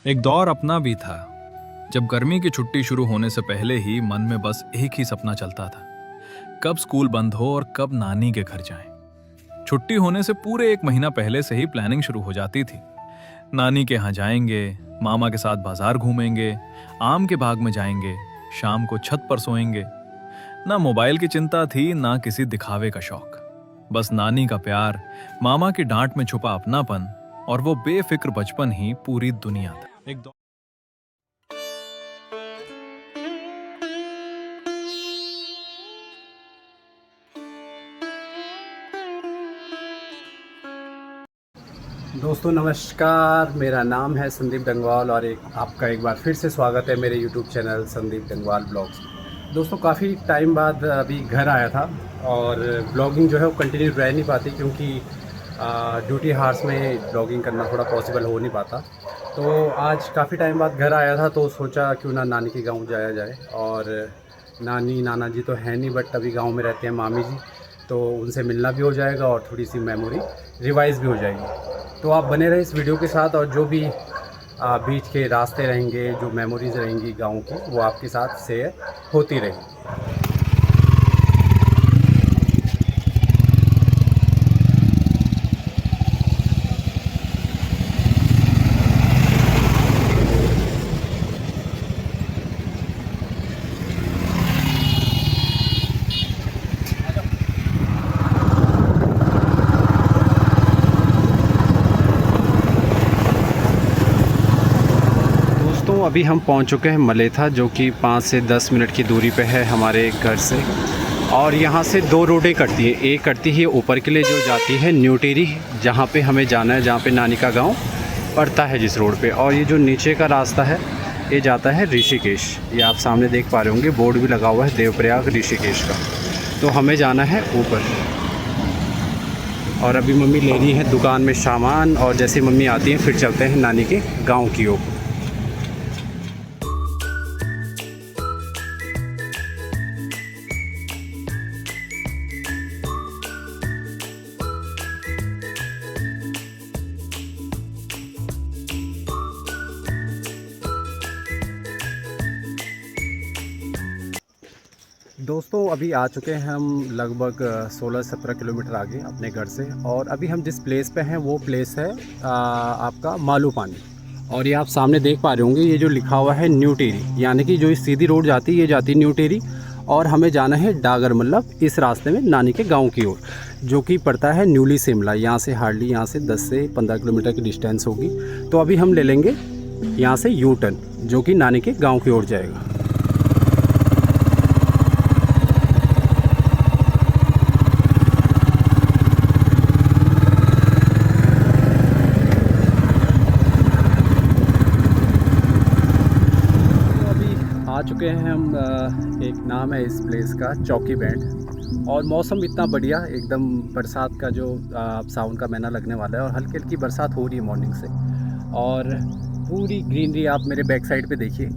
एक दौर अपना भी था जब गर्मी की छुट्टी शुरू होने से पहले ही मन में बस एक ही सपना चलता था, कब स्कूल बंद हो और कब नानी के घर जाएं। छुट्टी होने से पूरे एक महीना पहले से ही प्लानिंग शुरू हो जाती थी। नानी के यहाँ जाएंगे, मामा के साथ बाजार घूमेंगे, आम के बाग में जाएंगे, शाम को छत पर सोएंगे। ना मोबाइल की चिंता थी, ना किसी दिखावे का शौक। बस नानी का प्यार, मामा की डांट में छुपा अपनापन और वो बेफिक्र बचपन ही पूरी दुनिया था। दोस्तों नमस्कार, मेरा नाम है संदीप डंगवाल और आपका एक बार फिर से स्वागत है मेरे YouTube channel Sandeep Dangwal blogs. दोस्तों काफ़ी टाइम बाद अभी घर आया था और ब्लॉगिंग जो है वो कंटिन्यू रह नहीं पाती क्योंकि ड्यूटी हार्स में ब्लॉगिंग करना थोड़ा पॉसिबल हो नहीं पाता। तो आज काफ़ी टाइम बाद घर आया था तो सोचा क्यों ना नानी के गाँव जाया जाए। और नानी नाना जी तो है नहीं, बट अभी गाँव में रहते हैं मामी जी, तो उनसे मिलना भी हो जाएगा और थोड़ी सी मेमोरी रिवाइज़ भी हो जाएगी। तो आप बने रहे इस वीडियो के साथ और जो भी बीच के रास्ते रहेंगे, जो मेमोरीज़ रहेंगी गाँव की, वो आपके साथ शेयर होती रहेंगी। तो अभी हम पहुंच चुके हैं मलेथा, जो कि 5 से 10 मिनट की दूरी पे है हमारे घर से। और यहाँ से दो रोडें कटती हैं। एक कटती है ऊपर के लिए जो जाती है न्यू टेरी, जहाँ पे हमें जाना है, जहाँ पे नानी का गांव पड़ता है जिस रोड पे। और ये जो नीचे का रास्ता है ये जाता है ऋषिकेश। ये आप सामने देख पा रहे होंगे, बोर्ड भी लगा हुआ है देवप्रयाग ऋषिकेश का। तो हमें जाना है ऊपर। और अभी मम्मी ले रही है दुकान में सामान, और जैसे मम्मी आती हैं फिर चलते हैं नानी के गाँव की ओर। दोस्तों अभी आ चुके हैं हम लगभग 16-17 किलोमीटर आगे अपने घर से। और अभी हम जिस प्लेस पे हैं वो प्लेस है आपका मालू पानी। और ये आप सामने देख पा रहे होंगे, ये जो लिखा हुआ है न्यू टेरी, यानी कि जो सीधी रोड जाती है ये जाती है न्यू टेरी। और हमें जाना है डागर, मतलब इस रास्ते में नानी के गाँव की ओर, जो कि पड़ता है न्यूली शिमला। यहाँ से हार्डली यहाँ से 10 से 15 किलोमीटर की डिस्टेंस होगी। तो अभी हम ले लेंगे यहाँ से यू टर्न, जो कि नानी के गाँव की ओर जाएगा। आ चुके हैं हम, एक नाम है इस प्लेस का चौकी बैंड। और मौसम इतना बढ़िया, एकदम बरसात का जो सावन का महीना लगने वाला है और हल्की हल्की बरसात हो रही है मॉर्निंग से। और पूरी ग्रीनरी आप मेरे बैक साइड पे देखिए।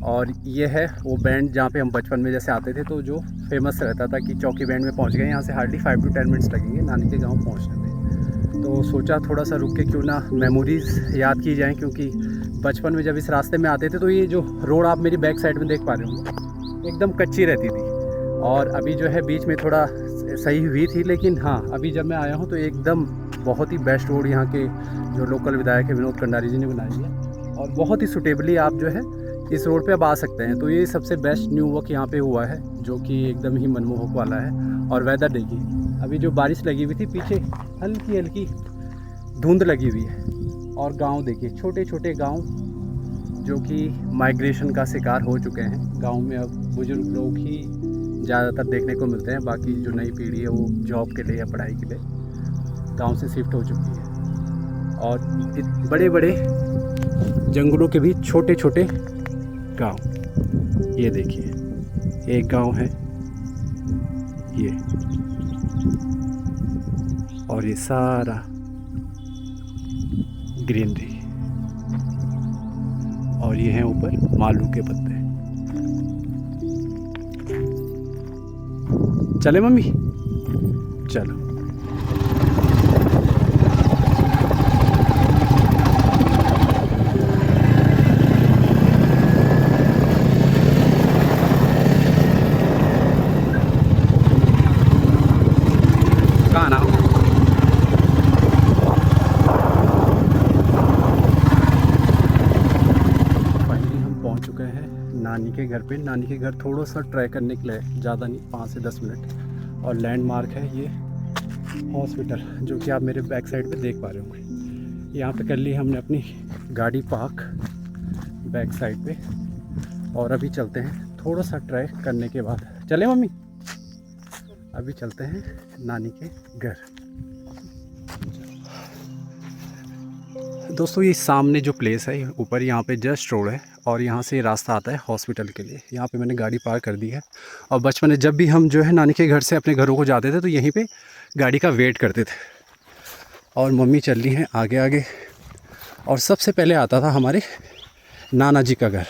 और ये है वो बैंड जहाँ पे हम बचपन में जैसे आते थे, तो जो फेमस रहता था कि चौकी बैंड में पहुँच गए। यहाँ से हार्डली 5 to 10 मिनट्स लगेंगे नानी के गाँव पहुँचने में। तो सोचा थोड़ा सा रुक के क्यों ना मेमोरीज़ याद की जाएँ, क्योंकि बचपन में जब इस रास्ते में आते थे तो ये जो रोड आप मेरी बैक साइड में देख पा रहे हो एकदम कच्ची रहती थी। और अभी जो है बीच में थोड़ा सही हुई थी, लेकिन हाँ अभी जब मैं आया हूँ तो एकदम बहुत ही बेस्ट रोड यहाँ के जो लोकल विधायक है विनोद कंडारी जी ने बनाई है। और बहुत ही सुटेबली आप जो है इस रोड पे अब आ सकते हैं। तो ये सबसे बेस्ट न्यू वर्क यहाँ पे हुआ है, जो कि एकदम ही मनमोहक वाला है। और वेदर देखिए, अभी जो बारिश लगी हुई थी पीछे हल्की हल्की धुंध लगी हुई है। और गांव देखिए, छोटे छोटे गांव जो कि माइग्रेशन का शिकार हो चुके हैं। गांव में अब बुजुर्ग लोग ही ज़्यादातर देखने को मिलते हैं, बाकी जो नई पीढ़ी है वो जॉब के लिए या पढ़ाई के लिए गांव से शिफ्ट हो चुकी है। और बड़े बड़े जंगलों के बीच छोटे छोटे गांव, ये देखिए एक गांव है ये, और ये सारा ग्रीनरी। और ये हैं ऊपर मालू के पत्ते। चले मम्मी, चलो। चुके हैं नानी के घर पे। नानी के घर थोड़ा सा ट्रैक करने के लिए, ज़्यादा नहीं, 5 से 10 मिनट। और लैंडमार्क है ये हॉस्पिटल, जो कि आप मेरे बैक साइड पे देख पा रहे होंगे। यहाँ पे कर ली हमने अपनी गाड़ी पार्क बैक साइड पे, और अभी चलते हैं थोड़ा सा ट्रैक करने के बाद। चले मम्मी, अभी चलते हैं नानी के घर। दोस्तों ये सामने जो प्लेस है, ऊपर यहाँ पे जस्ट रोड है, और यहाँ से रास्ता आता है हॉस्पिटल के लिए। यहाँ पे मैंने गाड़ी पार्क कर दी है। और बचपन में जब भी हम जो है नानी के घर से अपने घरों को जाते थे, तो यहीं पे गाड़ी का वेट करते थे। और मम्मी चल रही हैं आगे आगे। और सबसे पहले आता था हमारे नाना जी का घर,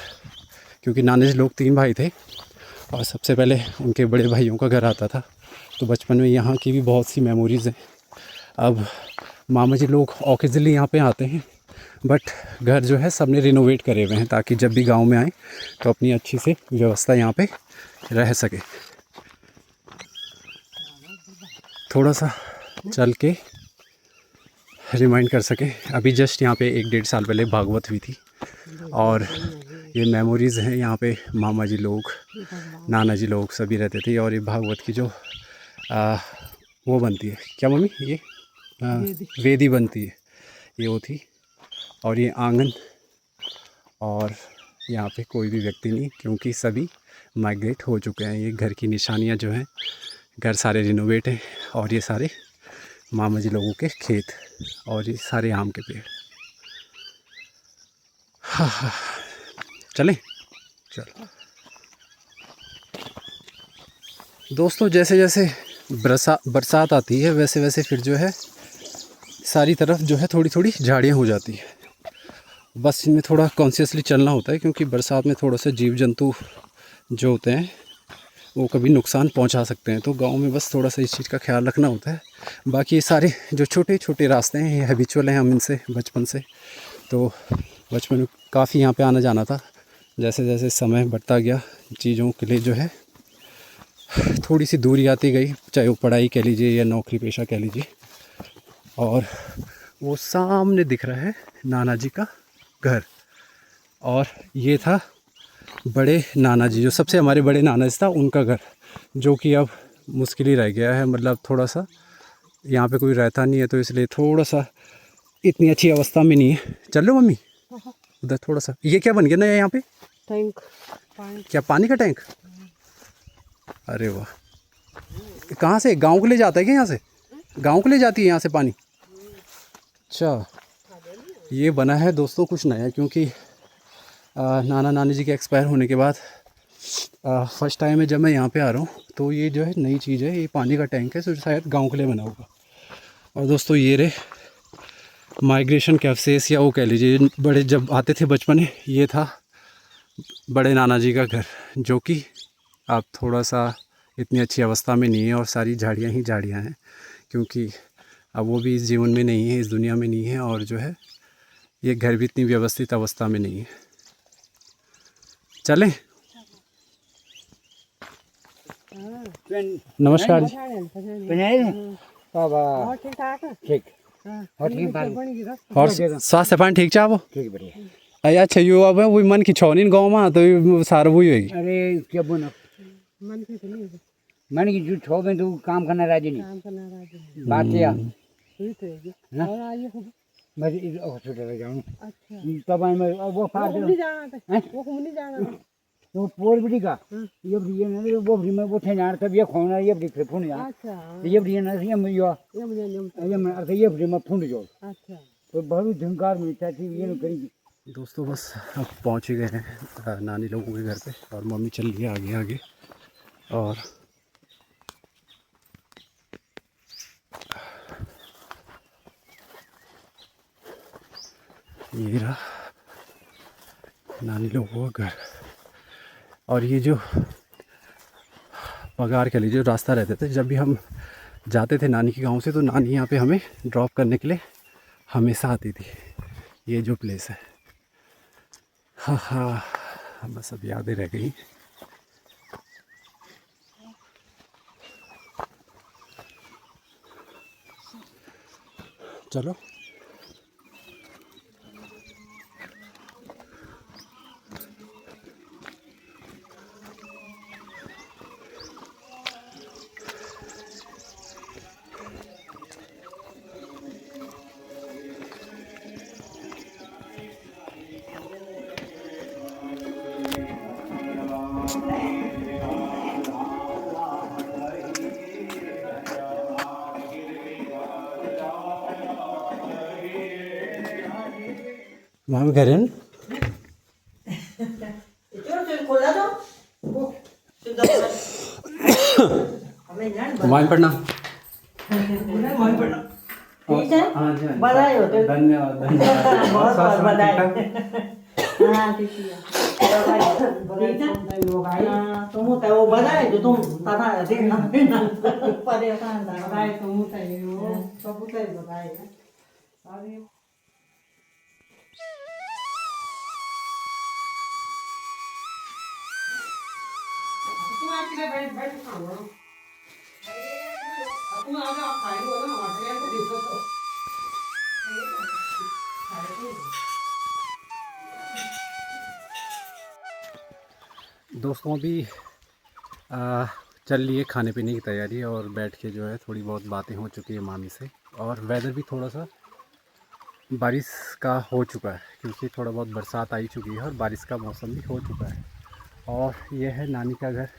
क्योंकि नाना जी लोग 3 भाई थे, और सबसे पहले उनके बड़े भाइयों का घर आता था। तो बचपन में यहाँ की भी बहुत सी मेमोरीज़ हैं। अब मामा जी लोग ऑकेजनली यहाँ पे आते हैं, बट घर जो है सबने रिनोवेट करे हुए हैं, ताकि जब भी गांव में आए तो अपनी अच्छी से व्यवस्था यहाँ पे रह सके। थोड़ा सा चल के रिमाइंड कर सके। अभी जस्ट यहाँ पे 1-1.5 साल पहले भागवत हुई थी, और ये मेमोरीज़ हैं। यहाँ पे मामा जी लोग, नाना जी लोग सभी रहते थे। और ये भागवत की जो वो बनती है, क्या मम्मी, ये वेदी बनती है, ये वो थी। और ये आंगन, और यहाँ पे कोई भी व्यक्ति नहीं, क्योंकि सभी माइग्रेट हो चुके हैं। ये घर की निशानियाँ जो हैं, घर सारे रिनोवेट हैं। और ये सारे मामा जी लोगों के खेत, और ये सारे आम के पेड़। हाँ, चलें, चलो दोस्तों। जैसे जैसे बरसात आती है, वैसे वैसे फिर जो है सारी तरफ जो है थोड़ी थोड़ी झाड़ियाँ हो जाती है। बस इनमें थोड़ा कॉन्शियसली चलना होता है, क्योंकि बरसात में थोड़ा सा जीव जंतु जो होते हैं वो कभी नुकसान पहुंचा सकते हैं। तो गांव में बस थोड़ा सा इस चीज़ का ख्याल रखना होता है। बाकी ये सारे जो छोटे छोटे रास्ते हैं, ये हैबिचुअल हैं हम इनसे बचपन से। तो बचपन में काफ़ी यहाँ पे आना जाना था। जैसे जैसे समय बढ़ता गया, चीज़ों के लिए जो है थोड़ी सी दूरी आती गई, चाहे वो पढ़ाई कह लीजिए या नौकरी पेशा कह लीजिए। और वो सामने दिख रहा है नाना जी का घर, और ये था बड़े नाना जी, जो सबसे हमारे बड़े नाना जी था, उनका घर, जो कि अब मुश्किल ही रह गया है। मतलब थोड़ा सा यहाँ पे कोई रहता नहीं है, तो इसलिए थोड़ा सा इतनी अच्छी अवस्था में नहीं है। चल लो मम्मी उधर थोड़ा सा। ये क्या बन गया ना यहाँ पे, टैंक, क्या पानी का टैंक? अरे वाह, कहाँ से, गांव के लिए जाता है क्या? यहाँ से गांव के लिए जाती है यहाँ से पानी? अच्छा, ये बना है दोस्तों कुछ नया, क्योंकि नाना नानी जी के एक्सपायर होने के बाद फर्स्ट टाइम है जब मैं यहाँ पे आ रहा हूँ, तो ये जो है नई चीज़ है। ये पानी का टैंक है, जो शायद गांव के लिए बना होगा। और दोस्तों ये रहे माइग्रेशन कैफेस, या वो कह लीजिए, बड़े जब आते थे बचपन में, ये था बड़े नाना जी का घर, जो कि अब थोड़ा सा इतनी अच्छी अवस्था में नहीं है, और सारी झाड़ियाँ ही झाड़ियाँ हैं, क्योंकि अब वो भी इस जीवन में नहीं है, इस दुनिया में नहीं है। और जो है ये घर भी इतनी व्यवस्थित अवस्था में नहीं है। चलें, नमस्कार जी। ठीक और स्वास्थ्य पानी ठीक चाहो? ठीक बढ़िया। अरे अच्छा, यो अब वही मन की छौनी गाँव में, तो सारा वही होगी। अरे क्या बोलो, मन के तो नहीं मन की जो छो में तू काम करना राजी नहीं, काम करना राजी बात क्या हुई तो है हाँ? और आइए खुद। मैं हॉस्पिटल जाऊँ अच्छा तब मैं वो फाड़ वो दे नहीं जाना था, हैं? वो नहीं जाना था। तो पोर बिटी का ये बढ़िया ना, वो भी मैं उठे जान तब ये खोना ये बढ़ी फोन जा अच्छा ये बढ़िया ना, ये मैं यो ये मुझे नहीं ये मैं अर्थ ये बढ़िया मैं फोन जो अच्छा तो बहुत धुंकार मिलता थी ये न करी। दोस्तों बस अब पहुँच ही गए हैं नानी लोगों के घर पे, और मम्मी चल रही है आगे आगे। और ये रहा नानी लोगों का घर। और ये जो पगार कह लीजिए, रास्ता रहते थे, जब भी हम जाते थे नानी के गांव से, तो नानी यहाँ पे हमें ड्रॉप करने के लिए हमेशा आती थी। ये जो प्लेस है, हाँ हाँ, बस अब यादें रह गई। चलो मामी कह रहे हैं मामी पढ़ना। ठीक है, हाँ जी, हाँ जी। बधाई हो तो। धन्यवाद धन्यवाद। बहुत बहुत बधाई। ठीक है? हाँ ठीक है, ठीक है। हाँ, तुम होता है वो बधाई तो तुम पता है देखना परेशान था बधाई तुम होता है वो सब होता है बधाई है अरे तुम आके बैठ बैठ खाओ तुम आ जाओ खाए लो ना हमारे को देखो तो दोस्तों अभी चल रही है खाने पीने की तैयारी और बैठ के जो है थोड़ी बहुत बातें हो चुकी है मामी से। और वेदर भी थोड़ा सा बारिश का हो चुका है क्योंकि थोड़ा बहुत बरसात आई चुकी है और बारिश का मौसम भी हो चुका है। और यह है नानी का घर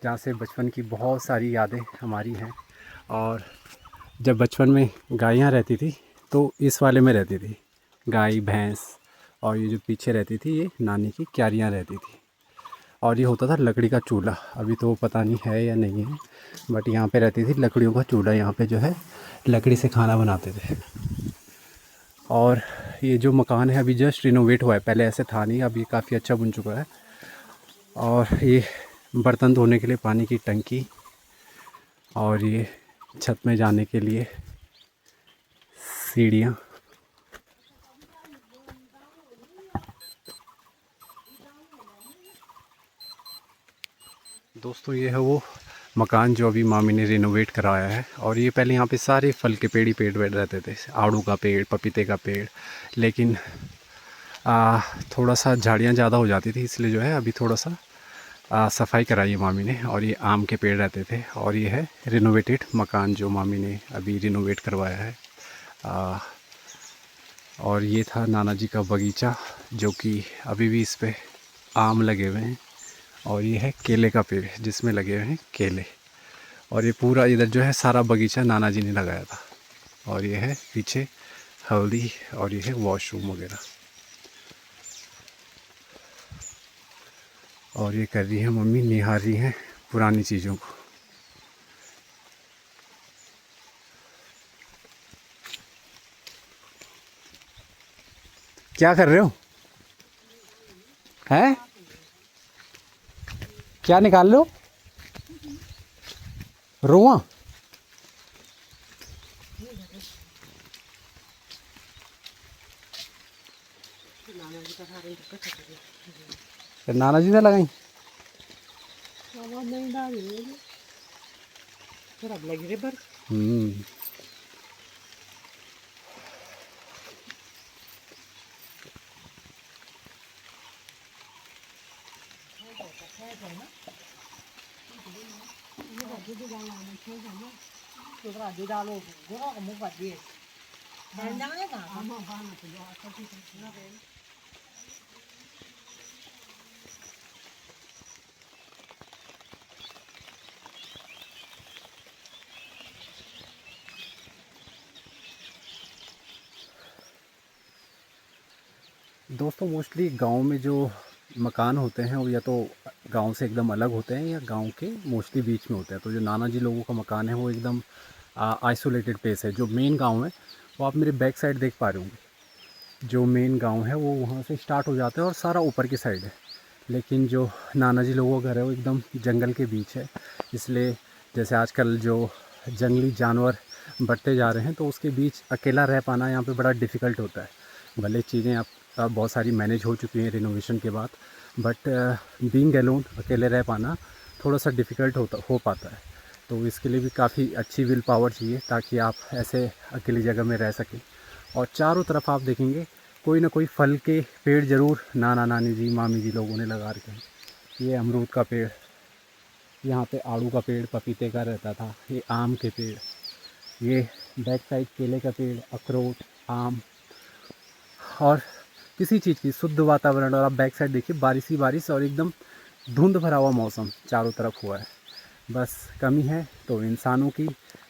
जहाँ से बचपन की बहुत सारी यादें हमारी हैं। और जब बचपन में गायें रहती थी तो इस वाले में रहती थी गाय भैंस, और ये जो पीछे रहती थी ये नानी की क्यारियाँ रहती थी। और ये होता था लकड़ी का चूल्हा, अभी तो पता नहीं है या नहीं है, बट यहाँ पे रहती थी लकड़ियों का चूल्हा। यहाँ पे जो है लकड़ी से खाना बनाते थे। और ये जो मकान है अभी जस्ट रिनोवेट हुआ है, पहले ऐसे था नहीं, अब ये काफ़ी अच्छा बन चुका है। और ये बर्तन धोने के लिए पानी की टंकी, और ये छत में जाने के लिए सीढ़ियाँ। दोस्तों ये है वो मकान जो अभी मामी ने रिनोवेट कराया है। और ये पहले यहाँ पे सारे फल के पेड़ ही पेड़ रहते थे, आड़ू का पेड़, पपीते का पेड़, लेकिन थोड़ा सा झाड़ियाँ ज़्यादा हो जाती थी, इसलिए जो है अभी थोड़ा सा सफाई कराई है मामी ने। और ये आम के पेड़ रहते थे। और ये है रिनोवेटेड मकान जो मामी ने अभी रिनोवेट करवाया है। और ये था नाना जी का बगीचा जो कि अभी भी इस पे आम लगे हुए हैं। और ये है केले का पेड़ जिसमें लगे हुए हैं केले। और ये पूरा इधर जो है सारा बगीचा नाना जी ने लगाया था। और ये है पीछे हल्दी, और ये है वॉशरूम वगैरह। और ये कर रही है मम्मी, निहार रही हैं पुरानी चीज़ों को। क्या कर रहे हो? हैं? क्या निकाल लो? रोआ? नाना जी ने लगाई? आवाज नहीं डाल रही है खराब लगी रे पर डालो गोरा का मुंह पर दिए बन जाएगा हम बाना तो जो अच्छा ठीक ना रे दोस्तों मोस्टली गांव में जो मकान होते हैं वो या तो गांव से एकदम अलग होते हैं या गांव के मोस्टली बीच में होते हैं। तो जो नाना जी लोगों का मकान है वो एकदम आइसोलेटेड प्लेस है। जो मेन गांव है वो आप मेरे बैक साइड देख पा रहे होंगे, जो मेन गांव है वो वहाँ से स्टार्ट हो जाता है और सारा ऊपर की साइड है। लेकिन जो नाना जी लोगों का घर है वो एकदम जंगल के बीच है। इसलिए जैसे आजकल जो जंगली जानवर बढ़ते जा रहे हैं तो उसके बीच अकेला रह पाना यहाँ पे बड़ा डिफ़िकल्ट होता है। भले चीज़ें अब बहुत सारी मैनेज हो चुकी हैं रिनोवेशन के बाद, बट बीइंग अलोन अकेले रह पाना थोड़ा सा डिफ़िकल्ट हो पाता है। तो इसके लिए भी काफ़ी अच्छी विल पावर चाहिए ताकि आप ऐसे अकेली जगह में रह सकें। और चारों तरफ आप देखेंगे कोई ना कोई फल के पेड़ ज़रूर नाना नानी जी मामी जी लोगों ने लगा रखे हैं। ये अमरूद का पेड़, यहाँ पे आड़ू का पेड़ पपीते का रहता था, ये आम के पेड़, ये बैक साइड केले का पेड़, अखरोट, आम, और किसी चीज़ की शुद्ध वातावरण। और आप बैक साइड देखिए बारिश ही बारिश और एकदम धुंध भरा हुआ मौसम चारों तरफ हुआ है। बस कमी है तो इंसानों की।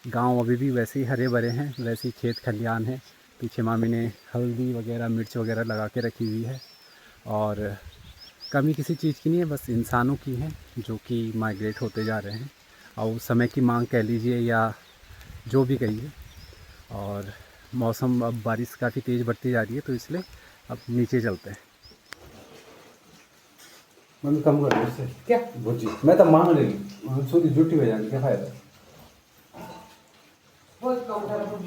गांव अभी भी वैसे ही हरे भरे हैं, वैसे ही खेत खलियान हैं, पीछे मामी ने हल्दी वगैरह मिर्च वगैरह लगा के रखी हुई है। और कमी किसी चीज़ की नहीं है, बस इंसानों की है जो कि माइग्रेट होते जा रहे हैं और समय की मांग कह लीजिए या जो भी कहिए। और मौसम अब बारिश काफ़ी तेज़ बढ़ती जा रही है, तो इसलिए अब नीचे चलते हैं। मम्मी कम कर दो इससे क्या भुजी मैं तो मांग लेगी छोटी जुटी हो जाएगी क्या फायदा। बहुत कम कर दो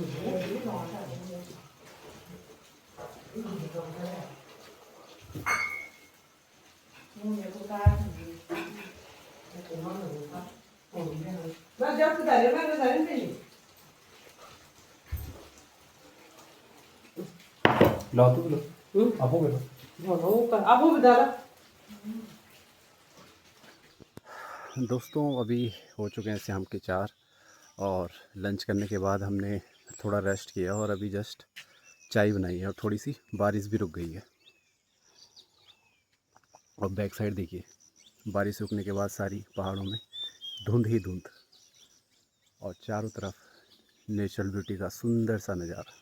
लाओ तो लो आपो करो अब वो बता दोस्तों अभी हो चुके हैं शाम के 4 और लंच करने के बाद हमने थोड़ा रेस्ट किया और अभी जस्ट चाय बनाई है और थोड़ी सी बारिश भी रुक गई है। और बैक साइड देखिए, बारिश रुकने के बाद सारी पहाड़ों में धुंध ही धुंध और चारों तरफ नेचुरल ब्यूटी का सुंदर सा नज़ारा।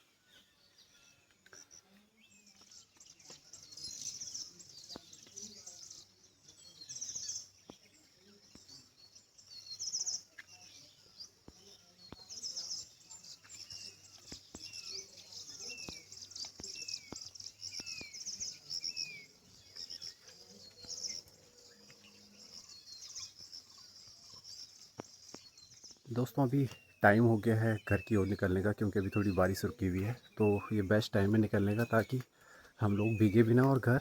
दोस्तों अभी टाइम हो गया है घर की ओर निकलने का, क्योंकि अभी थोड़ी बारिश रुकी हुई है, तो ये बेस्ट टाइम है निकलने का ताकि हम लोग भीगे बिना और घर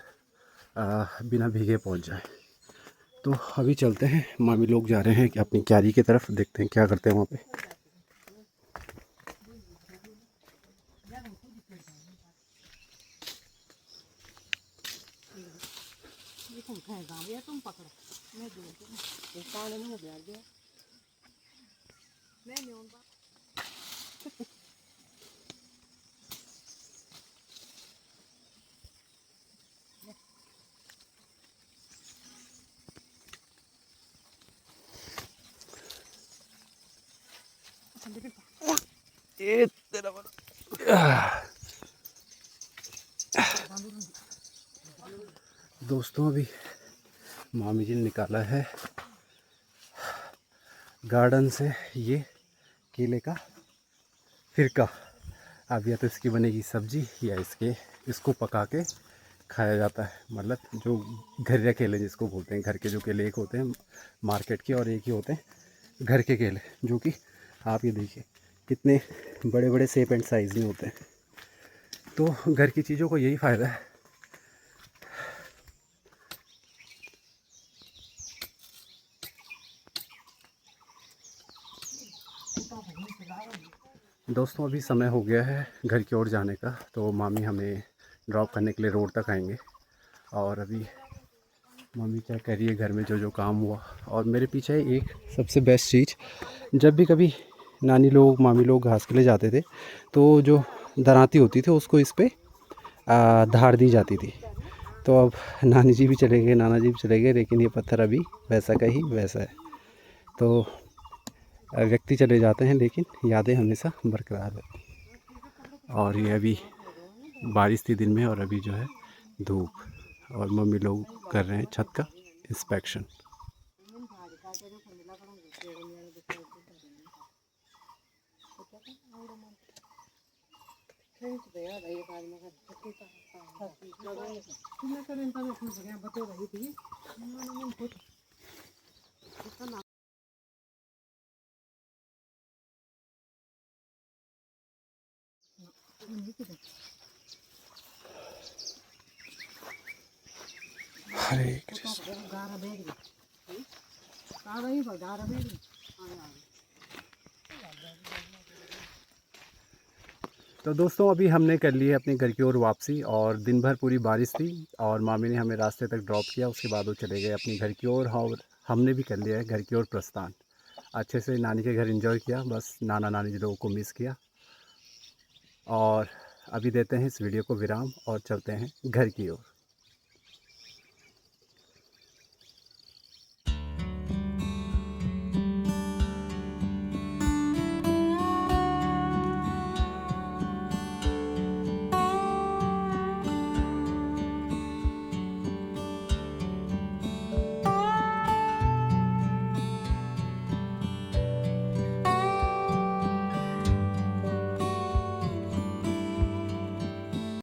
बिना भीगे पहुंच जाए। तो अभी चलते हैं, मामी लोग जा रहे हैं कि अपनी क्यारी की तरफ, देखते हैं क्या करते हैं वहाँ पे। तुम पकड़ो मैं पानी में बैठ गया मैं नहीं ये दोस्तों अभी मामी जी ने निकाला है गार्डन से ये केले का फिरका। अब या तो इसकी बनेगी सब्जी या इसको पका के खाया जाता है। मतलब जो घरिया केले जिसको बोलते हैं, घर के जो केले एक होते हैं मार्केट के और एक ही होते हैं घर के केले, जो कि आप ये देखिए कितने बड़े बड़े शेप एंड साइज़ में होते हैं। तो घर की चीज़ों को यही फ़ायदा है। दोस्तों अभी समय हो गया है घर की ओर जाने का, तो मामी हमें ड्रॉप करने के लिए रोड तक आएंगे। और अभी मम्मी क्या कर रही है घर में जो जो काम हुआ। और मेरे पीछे एक सबसे बेस्ट चीज़, जब भी कभी नानी लोग मामी लोग घास के लिए जाते थे तो जो दराती होती थी उसको इस पर धार दी जाती थी। तो अब नानी जी भी चले गए, नाना जी भी चले गए, लेकिन ये पत्थर अभी वैसा का ही वैसा है। तो व्यक्ति चले जाते हैं लेकिन यादें हमेशा बरकरार रहती हैं। और ये अभी बारिश थी दिन में और अभी जो है धूप, और मम्मी लोग कर रहे हैं छत का इंस्पेक्शन। हरे कृष्ण। तो दोस्तों अभी हमने कर ली है अपने घर की ओर वापसी, और दिन भर पूरी बारिश थी और मामी ने हमें रास्ते तक ड्रॉप किया। उसके बाद वो चले गए अपनी घर की ओर और हमने भी कर लिया है घर की ओर प्रस्थान। अच्छे से नानी के घर एंजॉय किया, बस नाना नानी जी लोगों को मिस किया। और अभी देते हैं इस वीडियो को विराम और चलते हैं घर की ओर।